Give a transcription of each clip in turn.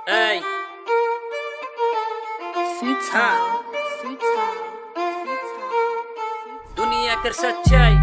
Ey, Futile. दुनिया कर सच्चाई।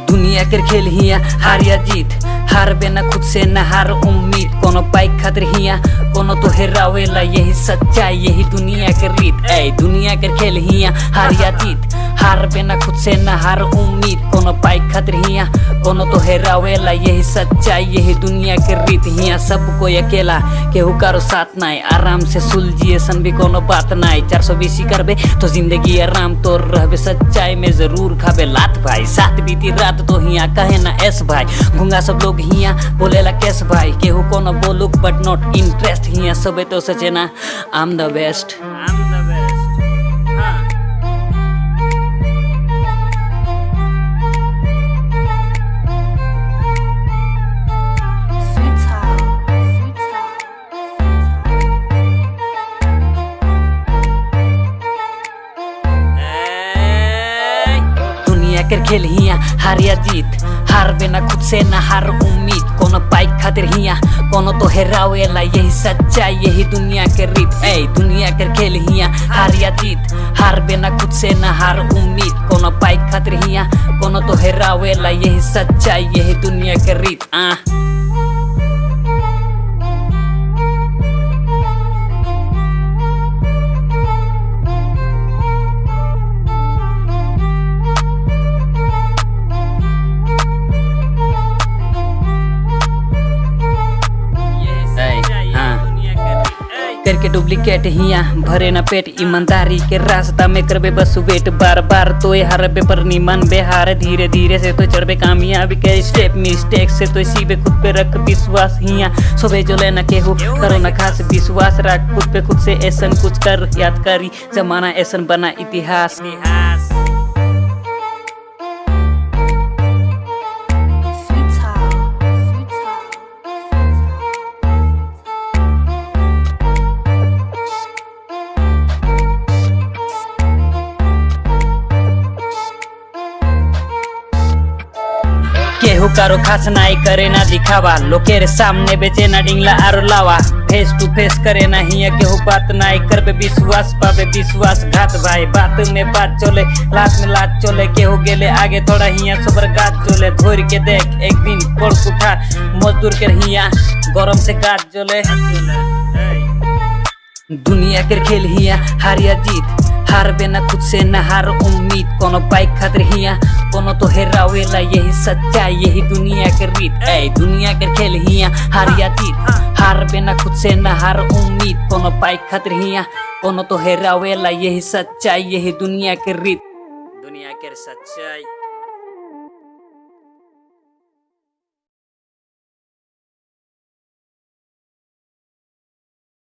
दुनिया कर खेल हिया हार या जीत, हार बेना खुद से न हार उम्मीद। कोनो पाई खातिर हिया कोनो तो हेरावेला, यही सच्चाई यही दुनिया के रीत। ऐ दुनिया के खेल हिया हार या जीत, हार बेना खुद से न हार उम्मीद। कोनो पाई खातिर हिया कोनो तो हेरावेला, यही सच्चाई यही दुनिया के रीत। हिया सब कोई अकेला केहू कारो साथ नाय, आराम से सुलझिए सन भी कोनो बात नाय। 420 करबे तो जिंदगी आराम तो रहबे, सच्चाई में जरूर खाबे लात भाई। साथ बीती रात तो हिया कहे ना एस भाई, गुंगा सब लोग हिया बोलेला कैस भाई। केहू कोनो बोलुक बट नॉट इंटरेस्ट, हिया सबे तो सचे ना आई एम द बेस्ट। कर खेल हिया हार या जीत, हार बेना खुद से न हार उम्मीद। कोनो पाई खातिर हिया कोनो तो हेरावेला, यही सच्चाई यही दुनिया के रीत। ऐ दुनिया कर खेल हिया हार या जीत, हार बेना खुद से न हार उम्मीद। कोनो पाई खातिर हिया कोनो तो हेरावेला, यही सच्चाई यही दुनिया के रीत। करके डुप्लीकेट हिया भरे न पेट, ईमानदारी के रास्ता में करबे बस वेट। बार बार तो हरबे पर निमन बेहार, धीरे धीरे से तो चढ़बे कामयाबी के स्टेप। मिस्टेक से तो सीबे खुद पे रख विश्वास, हिया सोबे जो लेना केहू करो न खास विश्वास। रख खुद पे खुद से ऐसन कुछ कर, याद करी जमाना ऐसन बना इतिहास। केहू कारो खास नाई करे ना दिखावा, लोकेर सामने बेचे ना डिंगला आरो लावा। फेस टू फेस करे ना हिया केहू बात नाई करबे विश्वास, पावे विश्वास घात भाई। बात में बात चले लात में लात चले, केहू गेले आगे थोड़ा हिया सबर गात चले। धोर के देख एक दिन कोड़ उठा मजदूर के हिया गरम से गात चले। दुनिया के खेल हिया हार या जीत, हार बेना खुद से न हार उम्मीद। कोनो पाई खातिर हिया कोनो तो हेरावेला, यही सच्चाई यही दुनिया के रीत। ऐ दुनिया के खेल हिया हार या जीत, हार बेना खुद से न हार उम्मीद। कोनो पाई खातिर हिया कोनो तो हेरावेला, यही सच्चाई यही दुनिया के रीत। दुनिया के सच्चाई।